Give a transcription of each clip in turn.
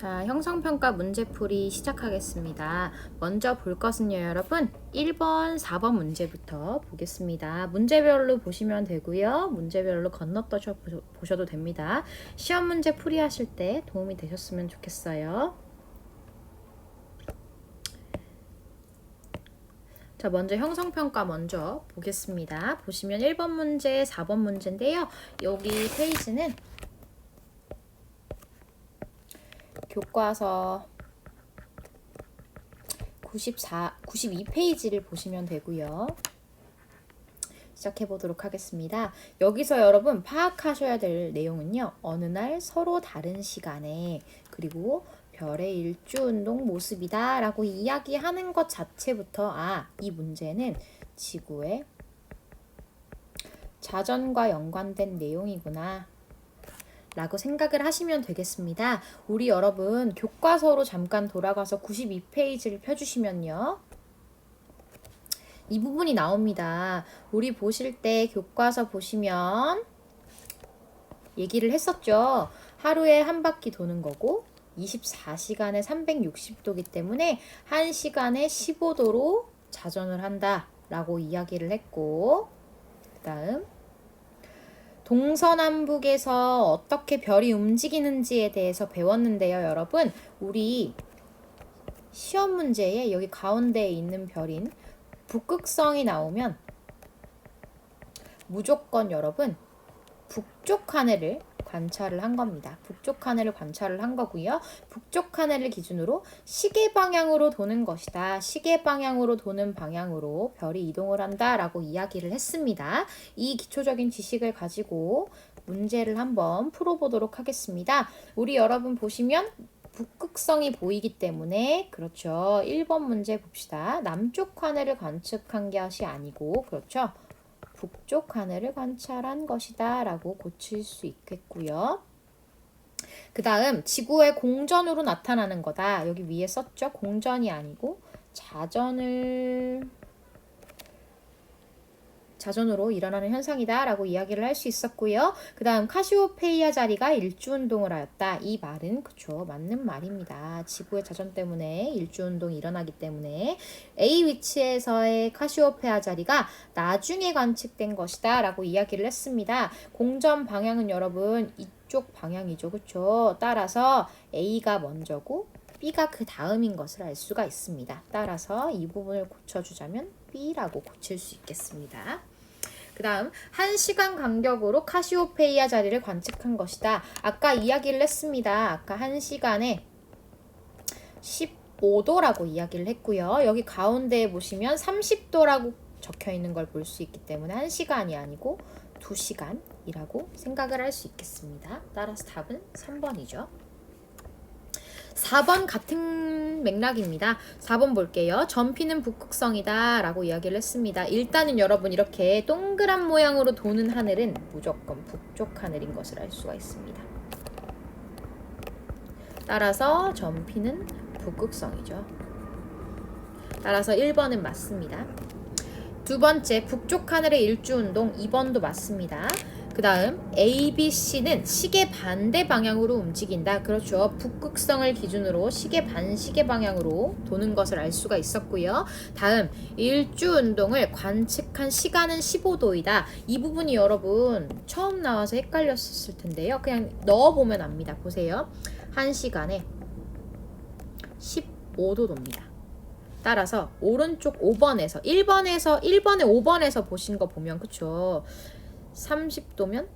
자, 형성평가 문제풀이 시작하겠습니다. 먼저 볼 것은요, 여러분. 1번, 4번 문제부터 보겠습니다. 문제별로 보시면 되고요. 문제별로 건너떠 보셔도 됩니다. 시험 문제 풀이하실 때 도움이 되셨으면 좋겠어요. 자, 먼저 형성평가 먼저 보겠습니다. 보시면 1번 문제, 4번 문제인데요. 여기 페이지는 교과서 92페이지를 보시면 되고요. 시작해 보도록 하겠습니다. 여기서 여러분 파악하셔야 될 내용은요. 어느 날 서로 다른 시간에 그리고 별의 일주운동 모습이다 라고 이야기하는 것 자체부터 이 문제는 지구의 자전과 연관된 내용이구나 라고 생각을 하시면 되겠습니다. 우리 여러분 교과서로 잠깐 돌아가서 92페이지를 펴주시면요. 이 부분이 나옵니다. 우리 보실 때 교과서 보시면 얘기를 했었죠. 하루에 한 바퀴 도는 거고 24시간에 360도기 때문에 1시간에 15도로 자전을 한다 라고 이야기를 했고, 그 다음 동서남북에서 어떻게 별이 움직이는지에 대해서 배웠는데요. 여러분, 우리 시험 문제에 여기 가운데에 있는 별인 북극성이 나오면 무조건 여러분 북쪽 하늘을 관찰을 한 겁니다. 북쪽 하늘을 관찰을 한 거고요. 북쪽 하늘을 기준으로 시계 방향으로 도는 것이다. 시계 방향으로 도는 방향으로 별이 이동을 한다라고 이야기를 했습니다. 이 기초적인 지식을 가지고 문제를 한번 풀어보도록 하겠습니다. 우리 여러분 보시면 북극성이 보이기 때문에 그렇죠. 1번 문제 봅시다. 남쪽 하늘을 관측한 것이 아니고 그렇죠. 북쪽 하늘을 관찰한 것이다 라고 고칠 수 있겠고요. 그 다음 지구의 공전으로 나타나는 거다. 여기 위에 썼죠. 공전이 아니고 자전으로 일어나는 현상이다 라고 이야기를 할 수 있었고요. 그 다음 카시오페이아 자리가 일주운동을 하였다. 이 말은 그쵸, 맞는 말입니다. 지구의 자전 때문에 일주운동이 일어나기 때문에 A 위치에서의 카시오페이아 자리가 나중에 관측된 것이다 라고 이야기를 했습니다. 공전 방향은 여러분 이쪽 방향이죠. 그쵸? 따라서 A가 먼저고 B가 그 다음인 것을 알 수가 있습니다. 따라서 이 부분을 고쳐주자면 B라고 고칠 수 있겠습니다. 그 다음 1시간 간격으로 카시오페이아 자리를 관측한 것이다. 아까 이야기를 했습니다. 아까 1시간에 15도라고 이야기를 했고요. 여기 가운데에 보시면 30도라고 적혀 있는 걸 볼 수 있기 때문에 1시간이 아니고 2시간이라고 생각을 할 수 있겠습니다. 따라서 답은 3번이죠. 4번 같은 맥락입니다. 4번 볼게요. 전피는 북극성이다 라고 이야기를 했습니다. 일단은 여러분 이렇게 동그란 모양으로 도는 하늘은 무조건 북쪽 하늘인 것을 알 수가 있습니다. 따라서 전피는 북극성이죠. 따라서 1번은 맞습니다. 두 번째, 북쪽 하늘의 일주운동 2번도 맞습니다. 그 다음 A, B, C는 시계 반대 방향으로 움직인다. 그렇죠. 북극성을 기준으로 시계 방향으로 도는 것을 알 수가 있었고요. 다음 일주운동을 관측한 시간은 15도이다. 이 부분이 여러분 처음 나와서 헷갈렸을 텐데요. 그냥 넣어보면 압니다. 보세요. 1시간에 15도 돕니다. 따라서 오른쪽 5번에서 1번에 5번에서 보신 거 보면 그쵸, 30도면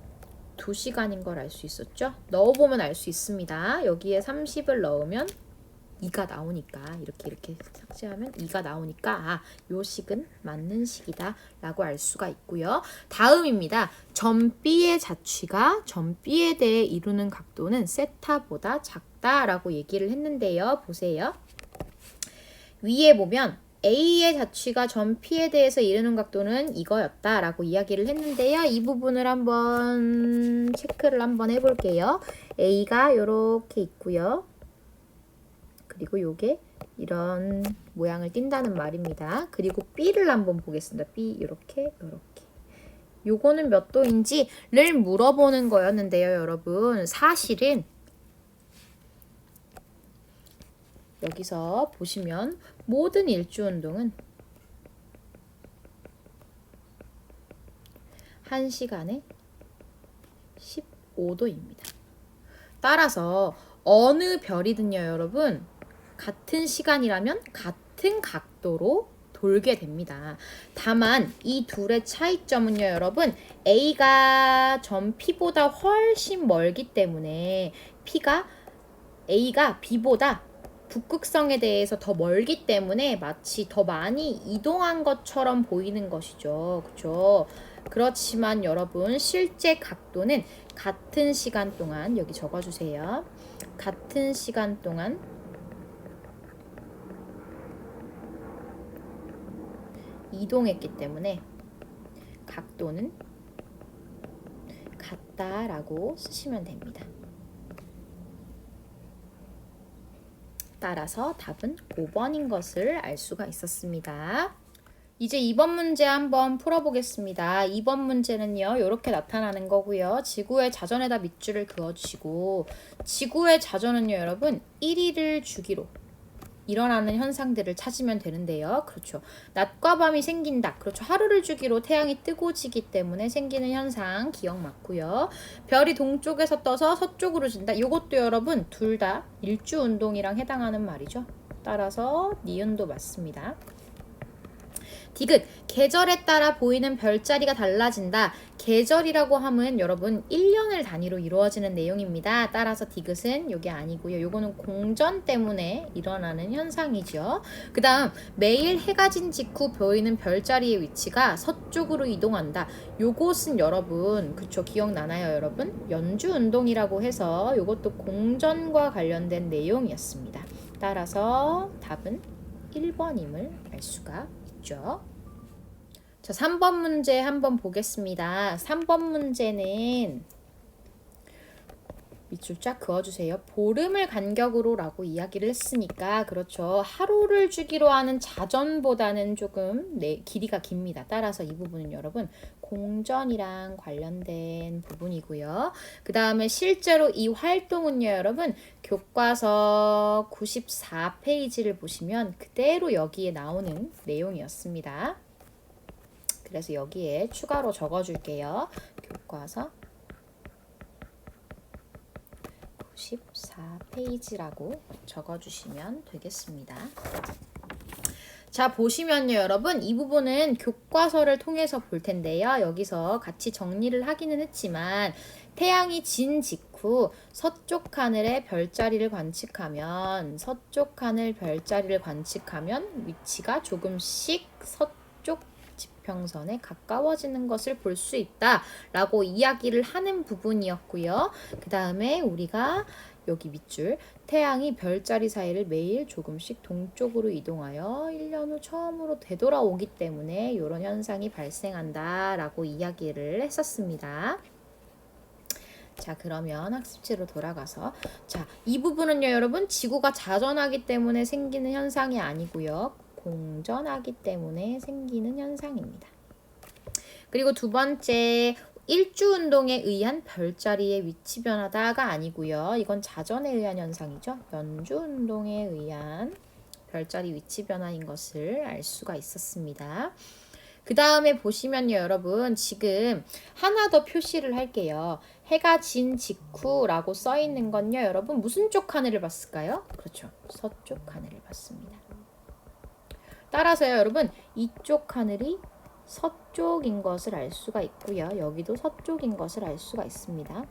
2시간인 걸 알 수 있었죠. 넣어보면 알 수 있습니다. 여기에 30을 넣으면 2가 나오니까 이렇게 삭제하면 2가 나오니까 요 식은 맞는 식이다 라고 알 수가 있고요. 다음입니다. 점 B의 자취가 점 B에 대해 이루는 각도는 세타보다 작다 라고 얘기를 했는데요. 보세요. 위에 보면 A의 자취가 점 P에 대해서 이루는 각도는 이거였다 라고 이야기를 했는데요. 이 부분을 한번 체크를 한번 해볼게요. A가 이렇게 있고요. 그리고 요게 이런 모양을 띈다는 말입니다. 그리고 B를 한번 보겠습니다. B 이렇게 요거는 몇 도인지를 물어보는 거였는데요. 여러분 사실은 여기서 보시면 모든 일주운동은 1시간에 15도입니다. 따라서 어느 별이든요, 여러분, 같은 시간이라면 같은 각도로 돌게 됩니다. 다만 이 둘의 차이점은요, 여러분, A가 점 P보다 훨씬 멀기 때문에 A가 B보다 북극성에 대해서 더 멀기 때문에 마치 더 많이 이동한 것처럼 보이는 것이죠. 그렇죠? 그렇지만 여러분, 실제 각도는 같은 시간 동안, 여기 적어주세요. 같은 시간 동안 이동했기 때문에 각도는 같다라고 쓰시면 됩니다. 따라서 답은 5번인 것을 알 수가 있었습니다. 이제 2번 문제 한번 풀어보겠습니다. 2번 문제는요, 이렇게 나타나는 거고요. 지구의 자전에다 밑줄을 그어주시고, 지구의 자전은요, 여러분, 1일을 주기로 일어나는 현상들을 찾으면 되는데요. 그렇죠. 낮과 밤이 생긴다. 그렇죠. 하루를 주기로 태양이 뜨고 지기 때문에 생기는 현상 기억 맞고요. 별이 동쪽에서 떠서 서쪽으로 진다. 이것도 여러분 둘 다 일주운동이랑 해당하는 말이죠. 따라서 니은도 맞습니다. 디귿, 계절에 따라 보이는 별자리가 달라진다. 계절이라고 하면 여러분 1년을 단위로 이루어지는 내용입니다. 따라서 디귿은 요게 아니고요. 요거는 공전 때문에 일어나는 현상이죠. 그 다음 매일 해가 진 직후 보이는 별자리의 위치가 서쪽으로 이동한다. 요것은 여러분 그쵸 기억나나요 여러분? 연주운동이라고 해서 요것도 공전과 관련된 내용이었습니다. 따라서 답은 1번임을 알 수가 있죠. 자, 3번 문제 한번 보겠습니다. 3번 문제는 밑줄 쫙 그어주세요. 보름을 간격으로 라고 이야기를 했으니까 그렇죠. 하루를 주기로 하는 자전보다는 조금 길이가 깁니다. 따라서 이 부분은 여러분 공전이랑 관련된 부분이고요. 그 다음에 실제로 이 활동은요 여러분 교과서 94페이지를 보시면 그대로 여기에 나오는 내용이었습니다. 그래서 여기에 추가로 적어줄게요. 교과서 94페이지라고 적어주시면 되겠습니다. 자, 보시면요, 여러분. 이 부분은 교과서를 통해서 볼 텐데요. 여기서 같이 정리를 하기는 했지만 태양이 진 직후 서쪽 하늘의 별자리를 관측하면 위치가 조금씩 서쪽 지평선에 가까워지는 것을 볼 수 있다 라고 이야기를 하는 부분이었고요. 그 다음에 우리가 여기 밑줄 태양이 별자리 사이를 매일 조금씩 동쪽으로 이동하여 1년 후 처음으로 되돌아오기 때문에 이런 현상이 발생한다 라고 이야기를 했었습니다. 자, 그러면 학습지로 돌아가서 자, 이 부분은요 여러분 지구가 자전하기 때문에 생기는 현상이 아니고요. 공전하기 때문에 생기는 현상입니다. 그리고 두 번째 일주운동에 의한 별자리의 위치 변화다가 아니고요. 이건 자전에 의한 현상이죠. 연주운동에 의한 별자리 위치 변화인 것을 알 수가 있었습니다. 그 다음에 보시면요 여러분 지금 하나 더 표시를 할게요. 해가 진 직후라고 써 있는 건요 여러분 무슨 쪽 하늘을 봤을까요? 그렇죠. 서쪽 하늘을 봤습니다. 따라서요 여러분 이쪽 하늘이 서쪽인 것을 알 수가 있고요. 여기도 서쪽인 것을 알 수가 있습니다.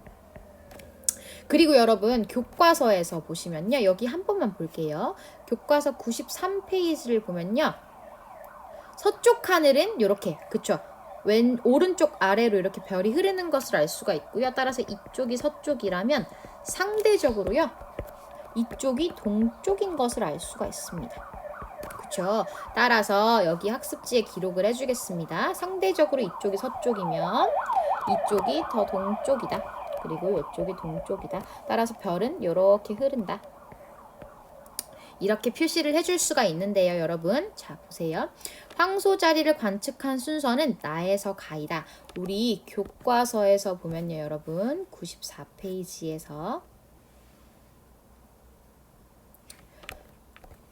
그리고 여러분 교과서에서 보시면요. 여기 한 번만 볼게요. 교과서 93페이지를 보면요. 서쪽 하늘은 이렇게 그쵸? 오른쪽 아래로 이렇게 별이 흐르는 것을 알 수가 있고요. 따라서 이쪽이 서쪽이라면 상대적으로요. 이쪽이 동쪽인 것을 알 수가 있습니다. 그렇죠. 따라서 여기 학습지에 기록을 해주겠습니다. 상대적으로 이쪽이 서쪽이면 이쪽이 더 동쪽이다. 그리고 이쪽이 동쪽이다. 따라서 별은 이렇게 흐른다. 이렇게 표시를 해줄 수가 있는데요, 여러분. 자, 보세요. 황소 자리를 관측한 순서는 나에서 가이다. 우리 교과서에서 보면요, 여러분. 94페이지에서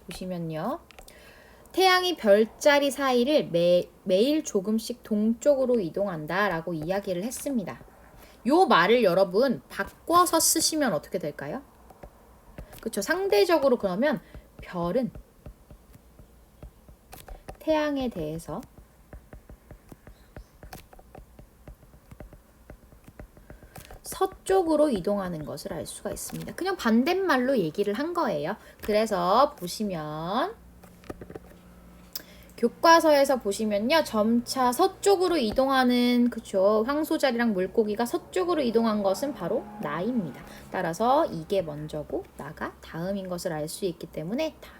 보시면요. 태양이 별자리 사이를 매일 조금씩 동쪽으로 이동한다 라고 이야기를 했습니다. 요 말을 여러분 바꿔서 쓰시면 어떻게 될까요? 그쵸. 상대적으로 그러면 별은 태양에 대해서 서쪽으로 이동하는 것을 알 수가 있습니다. 그냥 반대말로 얘기를 한 거예요. 그래서 보시면 교과서에서 보시면요. 점차 서쪽으로 이동하는 그쵸. 황소자리랑 물고기가 서쪽으로 이동한 것은 바로 나입니다. 따라서 이게 먼저고 나가 다음인 것을 알 수 있기 때문에 다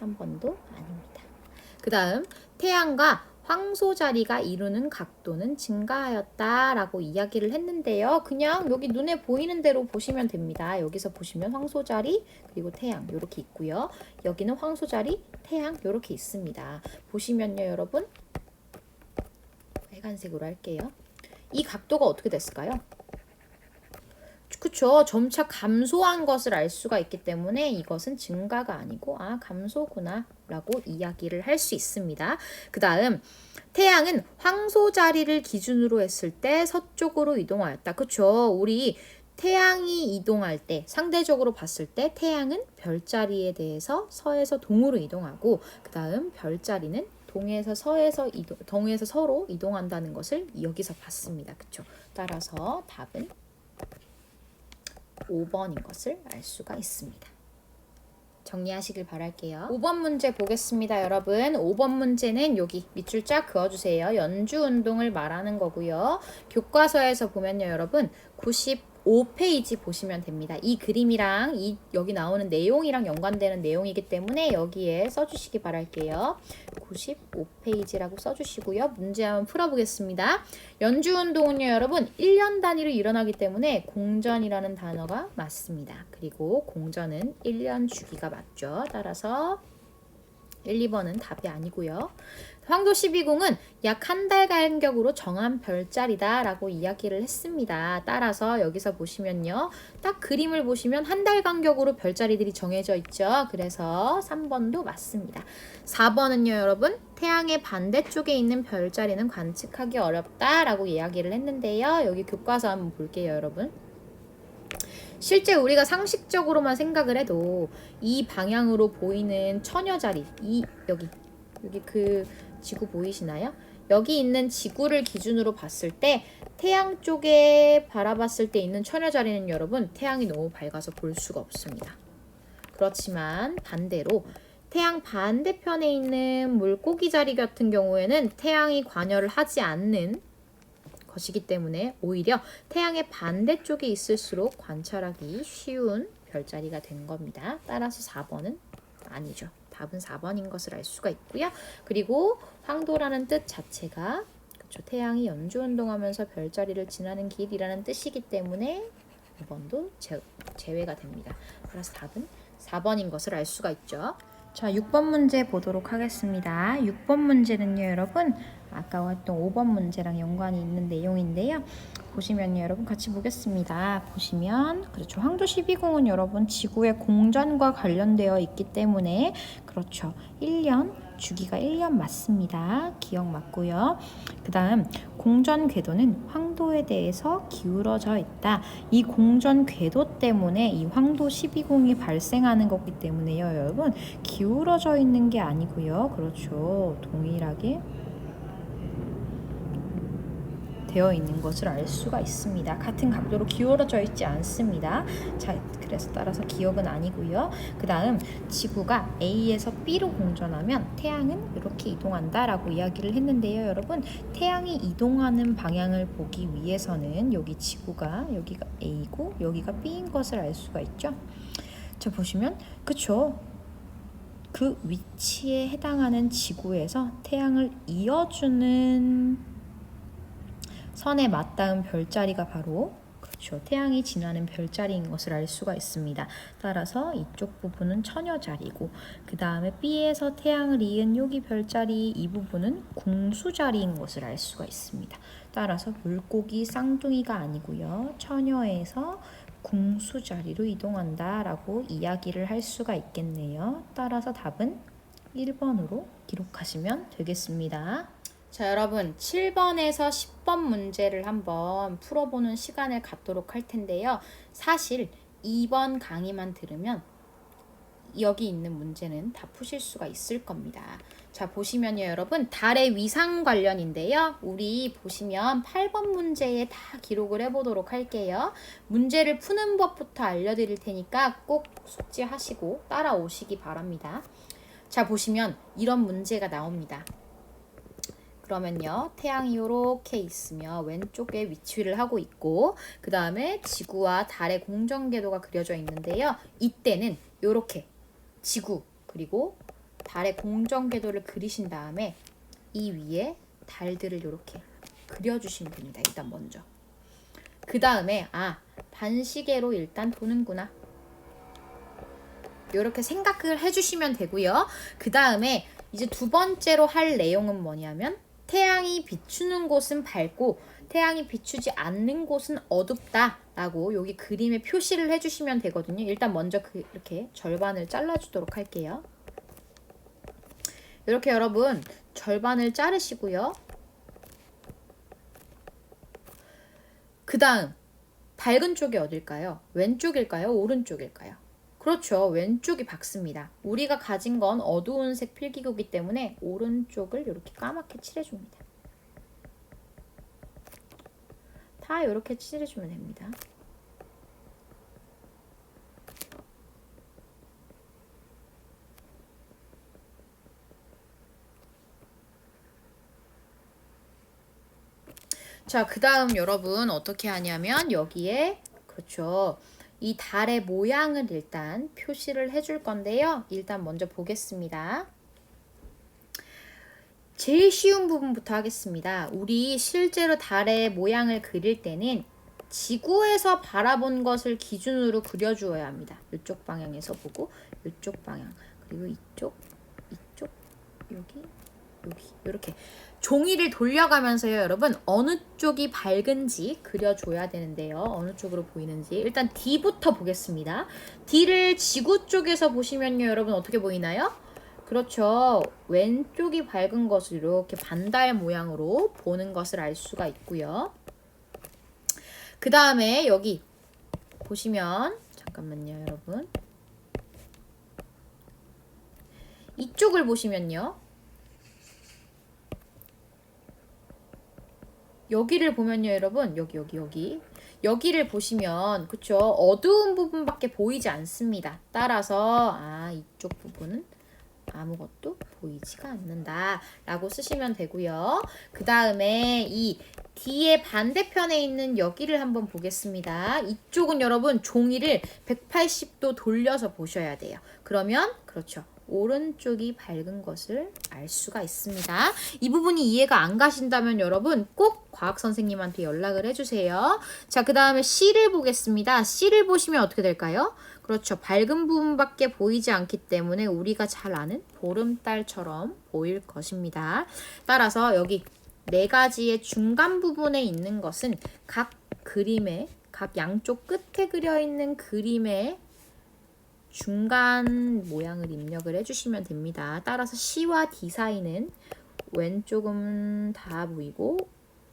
3번도 아닙니다. 그 다음 태양과 황소자리가 이루는 각도는 증가하였다라고 이야기를 했는데요. 그냥 여기 눈에 보이는 대로 보시면 됩니다. 여기서 보시면 황소자리 그리고 태양 이렇게 있고요. 여기는 황소자리, 태양 이렇게 있습니다. 보시면요 여러분 빨간색으로 할게요. 이 각도가 어떻게 됐을까요? 그쵸. 점차 감소한 것을 알 수가 있기 때문에 이것은 증가가 아니고 감소구나 라고 이야기를 할 수 있습니다. 그 다음 태양은 황소자리를 기준으로 했을 때 서쪽으로 이동하였다. 그쵸. 우리 태양이 이동할 때 상대적으로 봤을 때 태양은 별자리에 대해서 서에서 동으로 이동하고 그 다음 별자리는 동에서 서로 이동한다는 것을 여기서 봤습니다. 그쵸. 따라서 답은 5번인 것을 알 수가 있습니다. 정리하시길 바랄게요. 5번 문제 보겠습니다, 여러분. 5번 문제는 여기 밑줄 쫙 그어주세요. 연주 운동을 말하는 거고요. 교과서에서 보면요, 여러분 95페이지 보시면 됩니다. 이 그림이랑 여기 나오는 내용이랑 연관되는 내용이기 때문에 여기에 써주시기 바랄게요. 95페이지라고 써주시고요. 문제 한번 풀어보겠습니다. 연주운동은요 여러분 1년 단위로 일어나기 때문에 공전이라는 단어가 맞습니다. 그리고 공전은 1년 주기가 맞죠. 따라서 1, 2번은 답이 아니고요. 황도 12궁은 약 한 달 간격으로 정한 별자리다 라고 이야기를 했습니다. 따라서 여기서 보시면요. 딱 그림을 보시면 한 달 간격으로 별자리들이 정해져 있죠. 그래서 3번도 맞습니다. 4번은요 여러분 태양의 반대쪽에 있는 별자리는 관측하기 어렵다 라고 이야기를 했는데요. 여기 교과서 한번 볼게요 여러분. 실제 우리가 상식적으로만 생각을 해도 이 방향으로 보이는 처녀자리 여기 그 지구 보이시나요? 여기 있는 지구를 기준으로 봤을 때 태양 쪽에 바라봤을 때 있는 처녀자리는 여러분 태양이 너무 밝아서 볼 수가 없습니다. 그렇지만 반대로 태양 반대편에 있는 물고기 자리 같은 경우에는 태양이 관여를 하지 않는 것이기 때문에 오히려 태양의 반대쪽에 있을수록 관찰하기 쉬운 별자리가 된 겁니다. 따라서 4번은 아니죠. 답은 4번인 것을 알 수가 있고요. 그리고 황도라는 뜻 자체가 그렇죠. 태양이 연주운동하면서 별자리를 지나는 길이라는 뜻이기 때문에 5번도 제외가 됩니다. 그래서 답은 4번인 것을 알 수가 있죠. 자, 6번 문제 보도록 하겠습니다. 6번 문제는요, 여러분 아까 했던 5번 문제랑 연관이 있는 내용인데요. 보시면요, 여러분 같이 보겠습니다. 보시면 그렇죠. 황도 12궁은 여러분 지구의 공전과 관련되어 있기 때문에 그렇죠. 1년 주기가 1년 맞습니다. 기억 맞고요. 그 다음 공전 궤도는 황도에 대해서 기울어져 있다. 이 공전 궤도 때문에 이 황도 12궁이 발생하는 거기 때문에요. 여러분 기울어져 있는 게 아니고요. 그렇죠. 동일하게 되어 있는 것을 알 수가 있습니다. 같은 각도로 기울어져 있지 않습니다. 자, 그래서 따라서 기억은 아니고요. 그 다음 지구가 A에서 B로 공전하면 태양은 이렇게 이동한다라고 이야기를 했는데요. 여러분 태양이 이동하는 방향을 보기 위해서는 여기 지구가 여기가 A고 여기가 B인 것을 알 수가 있죠. 자 보시면 그쵸. 그 위치에 해당하는 지구에서 태양을 이어주는 선에 맞닿은 별자리가 바로 그렇죠. 태양이 지나는 별자리인 것을 알 수가 있습니다. 따라서 이쪽 부분은 처녀자리고 그 다음에 B에서 태양을 이은 여기 별자리 이 부분은 궁수자리인 것을 알 수가 있습니다. 따라서 물고기 쌍둥이가 아니고요. 처녀에서 궁수 자리로 이동한다 라고 이야기를 할 수가 있겠네요. 따라서 답은 1번으로 기록하시면 되겠습니다. 자, 여러분 7번에서 10번 문제를 한번 풀어보는 시간을 갖도록 할 텐데요. 사실 2번 강의만 들으면 여기 있는 문제는 다 푸실 수가 있을 겁니다. 자, 보시면요 여러분 달의 위상 관련인데요. 우리 보시면 8번 문제에 다 기록을 해보도록 할게요. 문제를 푸는 법부터 알려드릴 테니까 꼭 숙지하시고 따라오시기 바랍니다. 자, 보시면 이런 문제가 나옵니다. 그러면요 태양이 이렇게 있으며 왼쪽에 위치를 하고 있고 그 다음에 지구와 달의 공전궤도가 그려져 있는데요. 이때는 이렇게 지구 그리고 달의 공전궤도를 그리신 다음에 이 위에 달들을 이렇게 그려주시면 됩니다. 일단 먼저 그 다음에 반시계로 일단 도는구나 이렇게 생각을 해주시면 되고요. 그 다음에 이제 두 번째로 할 내용은 뭐냐면 태양이 비추는 곳은 밝고 태양이 비추지 않는 곳은 어둡다 라고 여기 그림에 표시를 해주시면 되거든요. 일단 먼저 이렇게 절반을 잘라주도록 할게요. 이렇게 여러분 절반을 자르시고요. 그 다음 밝은 쪽이 어딜까요? 왼쪽일까요? 오른쪽일까요? 그렇죠. 왼쪽이 밝습니다. 우리가 가진 건 어두운 색 필기구이기 때문에 오른쪽을 이렇게 까맣게 칠해줍니다. 다 이렇게 칠해주면 됩니다. 자, 그 다음 여러분 어떻게 하냐면 여기에 그렇죠. 이 달의 모양을 일단 표시를 해줄 건데요. 일단 먼저 보겠습니다. 제일 쉬운 부분부터 하겠습니다. 우리 실제로 달의 모양을 그릴 때는 지구에서 바라본 것을 기준으로 그려주어야 합니다. 이쪽 방향에서 보고 이쪽 방향 그리고 이쪽 여기 이렇게 종이를 돌려가면서요 여러분 어느 쪽이 밝은지 그려줘야 되는데요. 어느 쪽으로 보이는지 일단 D부터 보겠습니다. D를 지구 쪽에서 보시면요 여러분 어떻게 보이나요? 그렇죠. 왼쪽이 밝은 것을 이렇게 반달 모양으로 보는 것을 알 수가 있고요. 그 다음에 여기 보시면 잠깐만요 여러분 이쪽을 보시면요 여기를 보면요 여러분 여기를 보시면 그쵸 어두운 부분밖에 보이지 않습니다. 따라서 이쪽 부분은 아무것도 보이지가 않는다 라고 쓰시면 되고요. 그 다음에 이 D의 반대편에 있는 여기를 한번 보겠습니다. 이쪽은 여러분 종이를 180도 돌려서 보셔야 돼요. 그러면 그렇죠. 오른쪽이 밝은 것을 알 수가 있습니다. 이 부분이 이해가 안 가신다면 여러분 꼭 과학 선생님한테 연락을 해주세요. 자, 그 다음에 C를 보겠습니다. C를 보시면 어떻게 될까요? 그렇죠. 밝은 부분밖에 보이지 않기 때문에 우리가 잘 아는 보름달처럼 보일 것입니다. 따라서 여기 네 가지의 중간 부분에 있는 것은 각 그림의 각 양쪽 끝에 그려 있는 그림의 중간 모양을 입력을 해주시면 됩니다. 따라서 C와 D 사이는 왼쪽은 다 보이고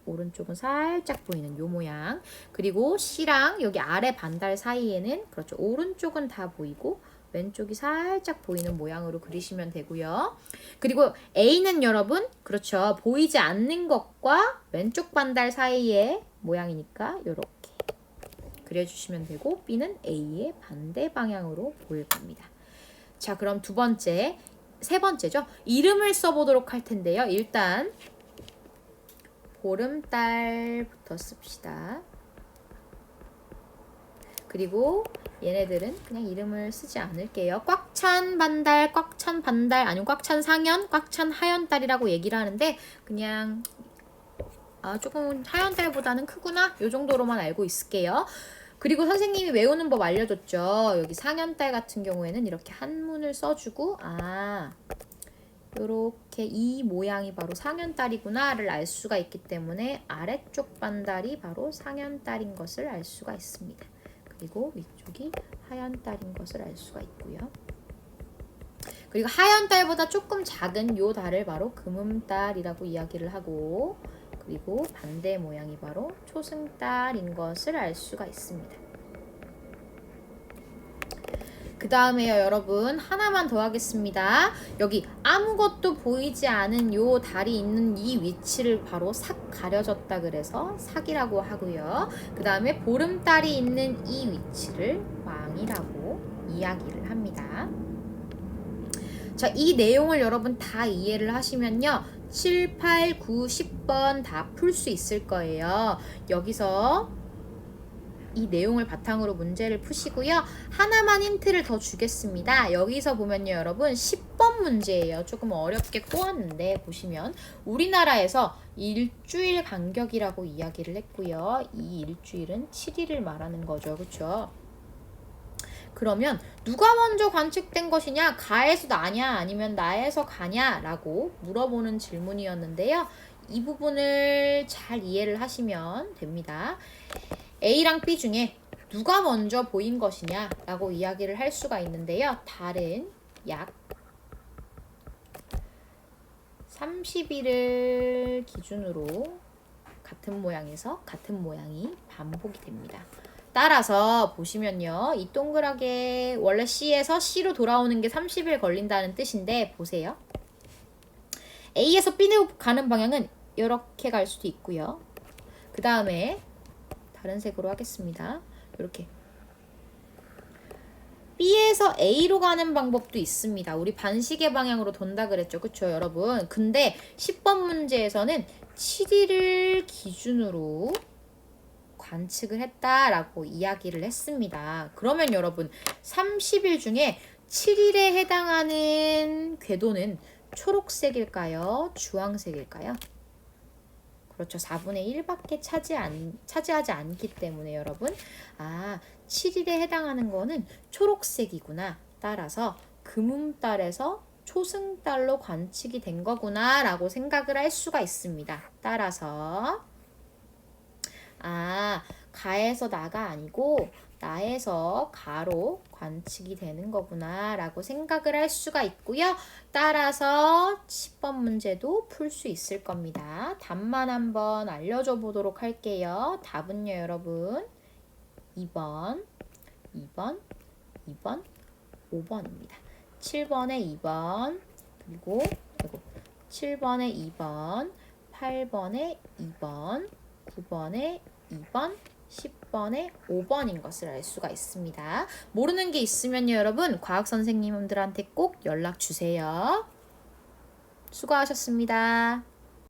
오른쪽은 살짝 보이는 요 모양 그리고 C랑 여기 아래 반달 사이에는 그렇죠. 오른쪽은 다 보이고 왼쪽이 살짝 보이는 모양으로 그리시면 되고요. 그리고 A는 여러분 그렇죠. 보이지 않는 것과 왼쪽 반달 사이의 모양이니까 이렇게 그려주시면 되고 B는 A의 반대 방향으로 보일 겁니다. 자, 그럼 세 번째죠. 이름을 써보도록 할 텐데요. 일단 보름달부터 씁시다. 그리고 얘네들은 그냥 이름을 쓰지 않을게요. 꽉 찬 반달, 아니면 꽉 찬 상현, 꽉 찬 하연달이라고 얘기를 하는데 그냥 조금 하연달보다는 크구나 요 정도로만 알고 있을게요. 그리고 선생님이 외우는 법 알려줬죠. 여기 상현달 같은 경우에는 이렇게 한문을 써주고 요렇게 이 모양이 바로 상현달이구나를 알 수가 있기 때문에 아래쪽 반달이 바로 상현달인 것을 알 수가 있습니다. 그리고 위쪽이 하얀 달인 것을 알 수가 있고요. 그리고 하얀 달보다 조금 작은 요 달을 바로 금음달이라고 이야기를 하고, 그리고 반대 모양이 바로 초승달인 것을 알 수가 있습니다. 그 다음에요, 여러분 하나만 더 하겠습니다. 여기 아무것도 보이지 않은 요 달이 있는 이 위치를 바로 삭 가려졌다 그래서 삭이라고 하고요. 그 다음에 보름달이 있는 이 위치를 왕이라고 이야기를 합니다. 자, 이 내용을 여러분 다 이해를 하시면요, 7, 8, 9, 10번 다 풀 수 있을 거예요. 여기서 이 내용을 바탕으로 문제를 푸시고요. 하나만 힌트를 더 주겠습니다. 여기서 보면요, 여러분 10번 문제예요. 조금 어렵게 꼬았는데 보시면 우리나라에서 일주일 간격이라고 이야기를 했고요. 이 일주일은 7일을 말하는 거죠. 그렇죠? 그러면 누가 먼저 관측된 것이냐? 가에서 나냐? 아니면 나에서 가냐? 라고 물어보는 질문이었는데요. 이 부분을 잘 이해를 하시면 됩니다. A랑 B 중에 누가 먼저 보인 것이냐? 라고 이야기를 할 수가 있는데요. 달은 약 30일을 기준으로 같은 모양에서 같은 모양이 반복이 됩니다. 따라서 보시면요, 이 동그랗게 원래 C에서 C로 돌아오는 게 30일 걸린다는 뜻인데 보세요. A에서 B로 가는 방향은 이렇게 갈 수도 있고요. 그 다음에 다른 색으로 하겠습니다. 이렇게 B에서 A로 가는 방법도 있습니다. 우리 반시계 방향으로 돈다 그랬죠. 그쵸, 여러분? 근데 10번 문제에서는 7일을 기준으로 관측을 했다라고 이야기를 했습니다. 그러면 여러분 30일 중에 7일에 해당하는 궤도는 초록색일까요? 주황색일까요? 그렇죠. 4분의 1밖에 차지하지 않기 때문에 여러분, 7일에 해당하는 거는 초록색이구나. 따라서 금음달에서 초승달로 관측이 된 거구나 라고 생각을 할 수가 있습니다. 따라서 가에서 나가 아니고 나에서 가로 관측이 되는 거구나 라고 생각을 할 수가 있고요. 따라서 10번 문제도 풀 수 있을 겁니다. 답만 한번 알려줘 보도록 할게요. 답은요, 여러분 2번, 2번, 2번, 5번입니다. 7번에 2번, 그리고 7번에 2번, 8번에 2번, 9번에 2번, 10번에 5번인 것을 알 수가 있습니다. 모르는 게 있으면요, 여러분 과학 선생님들한테 꼭 연락 주세요. 수고하셨습니다.